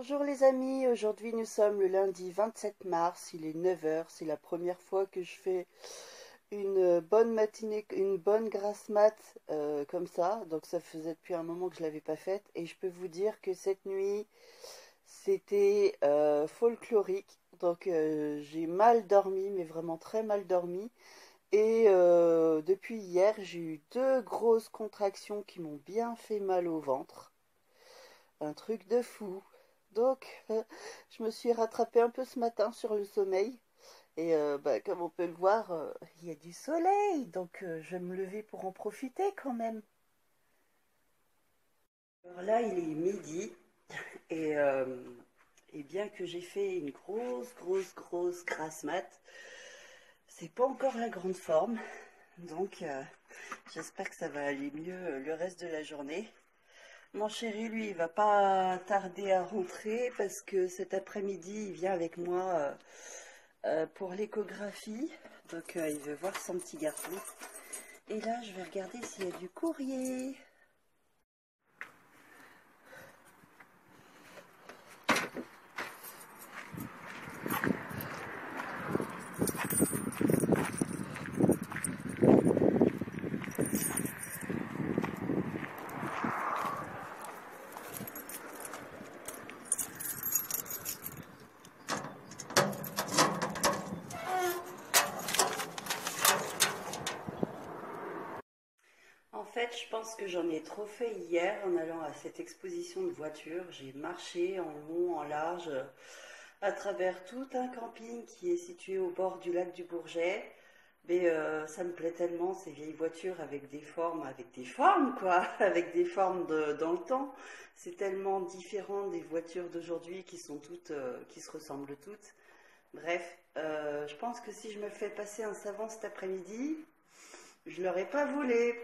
Bonjour les amis, aujourd'hui nous sommes le lundi 27 mars, il est 9 heures. C'est la première fois que je fais une bonne matinée, une bonne grasse mat comme ça, donc ça faisait depuis un moment que je l'avais pas faite et je peux vous dire que cette nuit c'était folklorique, donc j'ai mal dormi, mais vraiment très mal dormi et depuis hier j'ai eu deux grosses contractions qui m'ont bien fait mal au ventre, un truc de fou. Donc, je me suis rattrapée un peu ce matin sur le sommeil. Et comme on peut le voir, il y a du soleil. Donc, je vais me lever pour en profiter quand même. Alors là, il est midi. Et, euh, et bien que j'ai fait une grosse grasse mat, c'est pas encore la grande forme. Donc, j'espère que ça va aller mieux le reste de la journée. Mon chéri, lui, il va pas tarder à rentrer parce que cet après-midi, il vient avec moi pour l'échographie. Donc, il veut voir son petit garçon. Et là, je vais regarder s'il y a du courrier. En fait, je pense que j'en ai trop fait hier en allant à cette exposition de voitures. J'ai marché en long, en large, à travers tout un camping qui est situé au bord du lac du Bourget. Mais ça me plaît tellement, ces vieilles voitures avec des formes quoi, avec des formes dans le temps. C'est tellement différent des voitures d'aujourd'hui qui sont toutes, qui se ressemblent toutes. Bref, je pense que si je me fais passer un savon cet après-midi, je l'aurais pas volé.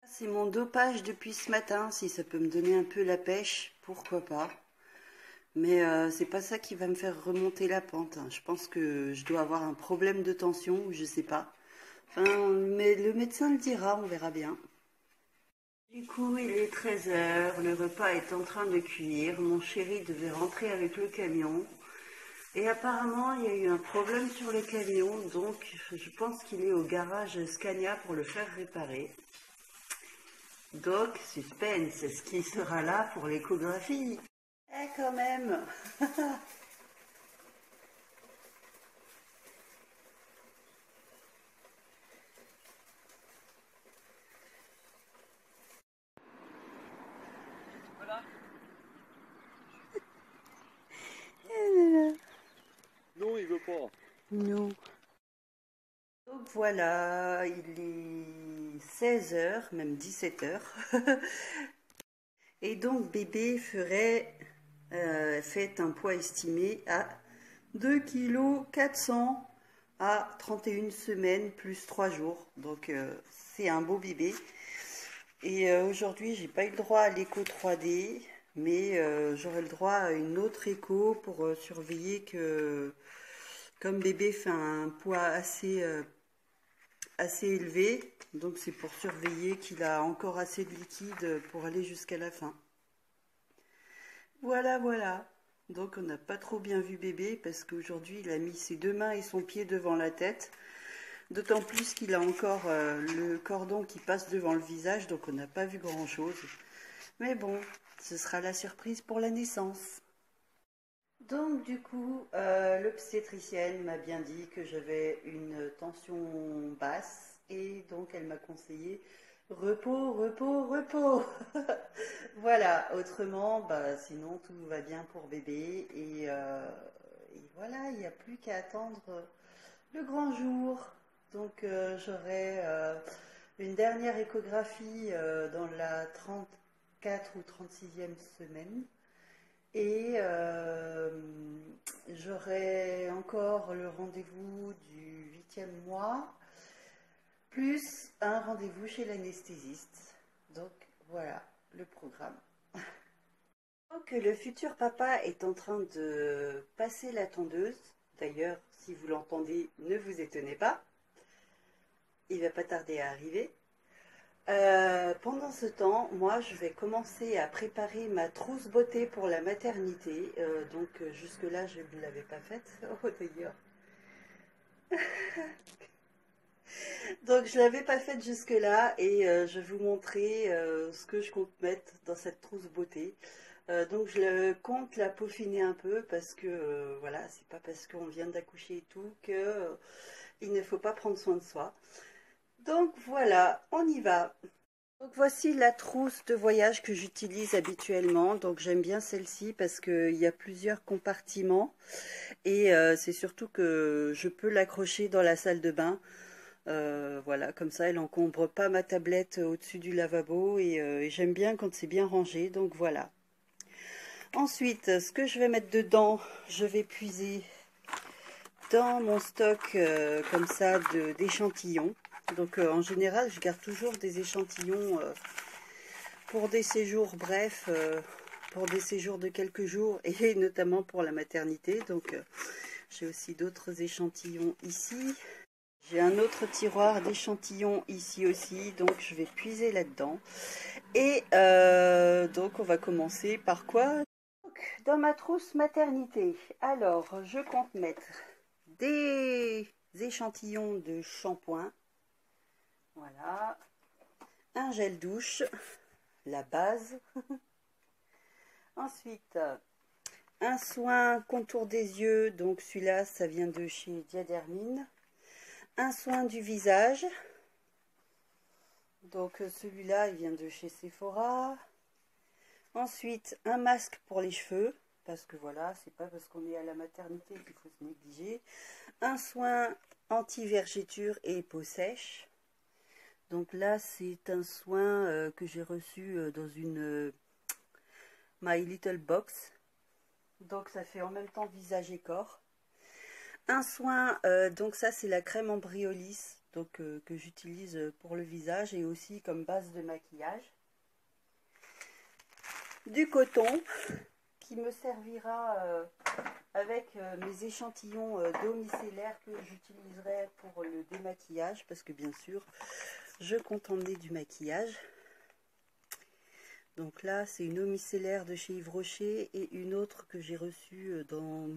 C'est mon dopage depuis ce matin. Si ça peut me donner un peu la pêche, pourquoi pas. Mais c'est pas ça qui va me faire remonter la pente, hein. Je pense que je dois avoir un problème de tension ou je sais pas. Enfin, mais le médecin le dira, on verra bien. Du coup, il est 13 heures, le repas est en train de cuire. Mon chéri devait rentrer avec le camion. Et apparemment, il y a eu un problème sur le camion, donc je pense qu'il est au garage Scania pour le faire réparer. Donc, suspense, est-ce qu'il sera là pour l'échographie? Eh, quand même. Non, il veut pas. Non. Donc voilà, il est 16 heures, même 17 heures. Et donc bébé fait un poids estimé à 2,4 kg à 31 semaines plus 3 jours. Donc c'est un beau bébé. Et aujourd'hui, j'ai pas eu le droit à l'écho 3D, mais j'aurai le droit à une autre écho pour surveiller que, comme bébé fait un poids assez élevé, donc c'est pour surveiller qu'il a encore assez de liquide pour aller jusqu'à la fin. Voilà. Donc on n'a pas trop bien vu bébé parce qu'aujourd'hui il a mis ses deux mains et son pied devant la tête. D'autant plus qu'il a encore le cordon qui passe devant le visage, donc on n'a pas vu grand chose. Mais bon, ce sera la surprise pour la naissance. Donc du coup, l'obstétricienne m'a bien dit que j'avais une tension basse et donc elle m'a conseillé repos. Voilà, autrement, bah, sinon tout va bien pour bébé et voilà, il n'y a plus qu'à attendre le grand jour. Donc j'aurai une dernière échographie dans la 34 ou 36e semaine. Et j'aurai encore le rendez-vous du 8e mois, plus un rendez-vous chez l'anesthésiste. Donc voilà le programme. Donc le futur papa est en train de passer la tondeuse. D'ailleurs, si vous l'entendez, ne vous étonnez pas. Il va pas tarder à arriver. Pendant ce temps, moi, je vais commencer à préparer ma trousse beauté pour la maternité. Jusque-là, je ne l'avais pas faite. Oh, d'ailleurs. Donc, je ne l'avais pas faite jusque-là et je vais vous montrer ce que je compte mettre dans cette trousse beauté. Compte la peaufiner un peu parce que, voilà, c'est pas parce qu'on vient d'accoucher et tout que il ne faut pas prendre soin de soi. Donc, voilà, on y va. Donc voici la trousse de voyage que j'utilise habituellement. Donc j'aime bien celle-ci parce qu'il y a plusieurs compartiments et c'est surtout que je peux l'accrocher dans la salle de bain. Voilà, comme ça elle encombre pas ma tablette au-dessus du lavabo et j'aime bien quand c'est bien rangé. Donc voilà. Ensuite, ce que je vais mettre dedans, je vais puiser dans mon stock comme ça d'échantillons. Donc en général, je garde toujours des échantillons pour des séjours brefs, pour des séjours de quelques jours et notamment pour la maternité. Donc j'ai aussi d'autres échantillons ici. J'ai un autre tiroir d'échantillons ici aussi, donc je vais puiser là-dedans. Et donc on va commencer par quoi? Donc, dans ma trousse maternité, alors je compte mettre des échantillons de shampoing. Voilà. Un gel douche, la base. Ensuite, un soin contour des yeux, donc celui-là, ça vient de chez Diadermine. Un soin du visage, donc celui-là, il vient de chez Sephora. Ensuite, un masque pour les cheveux, parce que voilà, c'est pas parce qu'on est à la maternité qu'il faut se négliger. Un soin anti-vergéture et peau sèche. Donc là, c'est un soin que j'ai reçu dans une My Little Box. Donc ça fait en même temps visage et corps. Un soin, donc ça c'est la crème Embryolisse donc, que j'utilise pour le visage et aussi comme base de maquillage. Du coton qui me servira avec mes échantillons d'eau micellaire que j'utiliserai pour le démaquillage parce que bien sûr je compte emmener du maquillage. Donc là c'est une eau micellaire de chez Yves Rocher et une autre que j'ai reçue dans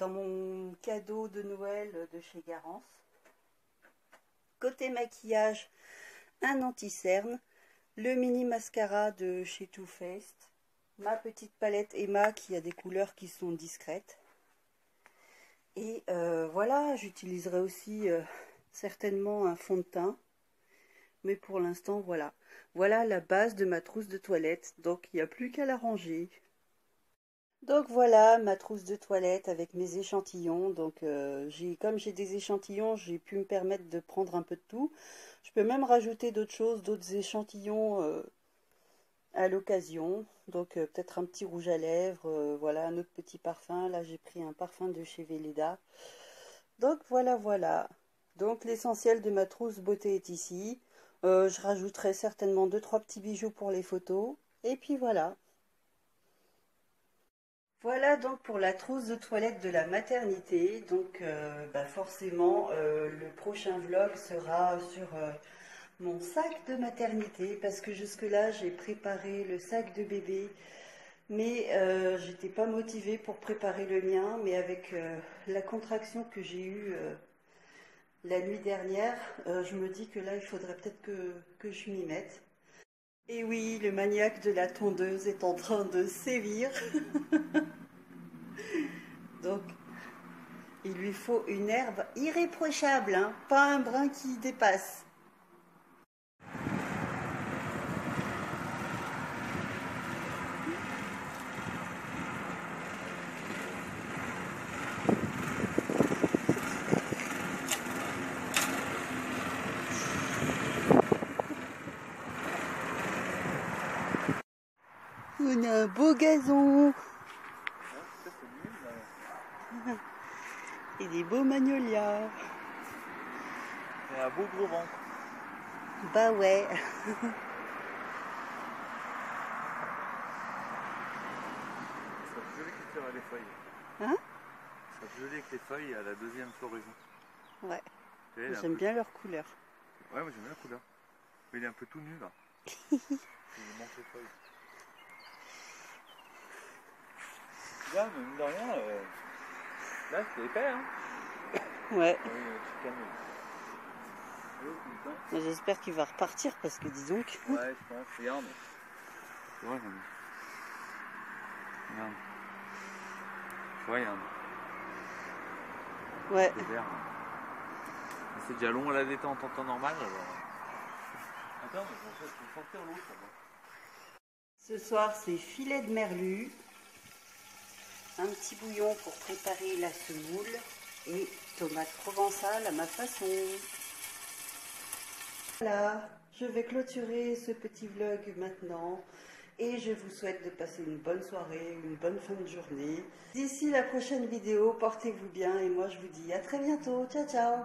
mon cadeau de Noël de chez Garance. Côté maquillage, un anti-cerne, le mini mascara de chez Too Faced, ma petite palette Emma qui a des couleurs qui sont discrètes. Et voilà, j'utiliserai aussi certainement un fond de teint. Mais pour l'instant, voilà. Voilà la base de ma trousse de toilette. Donc, il n'y a plus qu'à la ranger. Donc voilà ma trousse de toilette avec mes échantillons. Donc comme j'ai des échantillons, j'ai pu me permettre de prendre un peu de tout. Je peux même rajouter d'autres choses, d'autres échantillons à l'occasion. Donc peut-être un petit rouge à lèvres, voilà, un autre petit parfum. Là j'ai pris un parfum de chez Velleda. Donc voilà. Donc l'essentiel de ma trousse beauté est ici. Je rajouterai certainement 2-3 petits bijoux pour les photos. Et puis voilà. Voilà donc pour la trousse de toilette de la maternité. Donc forcément le prochain vlog sera sur mon sac de maternité parce que jusque-là j'ai préparé le sac de bébé mais j'étais pas motivée pour préparer le mien, mais avec la contraction que j'ai eue la nuit dernière, je me dis que là il faudrait peut-être que je m'y mette. Et oui, le maniaque de la tondeuse est en train de sévir. Donc il lui faut une herbe irréprochable, hein, pas un brin qui dépasse. On a un beau gazon. Et des beaux magnolias. Et un beau gros ventre. Bah ouais. Ça va joli que tu as les feuilles. Hein? Ça va joli avec les feuilles à la deuxième floraison. Ouais. J'aime bien leur couleur. Ouais, moi j'aime bien la couleur. Mais il est un peu tout nu là. Il manque les feuilles. Là, mine de rien, là c'était épais hein. Ouais. Oui, tu calmes. J'espère qu'il va repartir parce que dis donc. Ouais, je pense, regarde. C'est vrai, regarde. Tu vois, regarde. Ouais. C'est vert. C'est déjà long à la détente en temps normal alors. Attends, mais en fait, il faut sortir l'autre là-bas. Ce soir, c'est filet de merlu, un petit bouillon pour préparer la semoule et tomate provençale à ma façon. Voilà, je vais clôturer ce petit vlog maintenant et je vous souhaite de passer une bonne soirée, une bonne fin de journée. D'ici la prochaine vidéo, portez-vous bien et moi je vous dis à très bientôt. Ciao, ciao!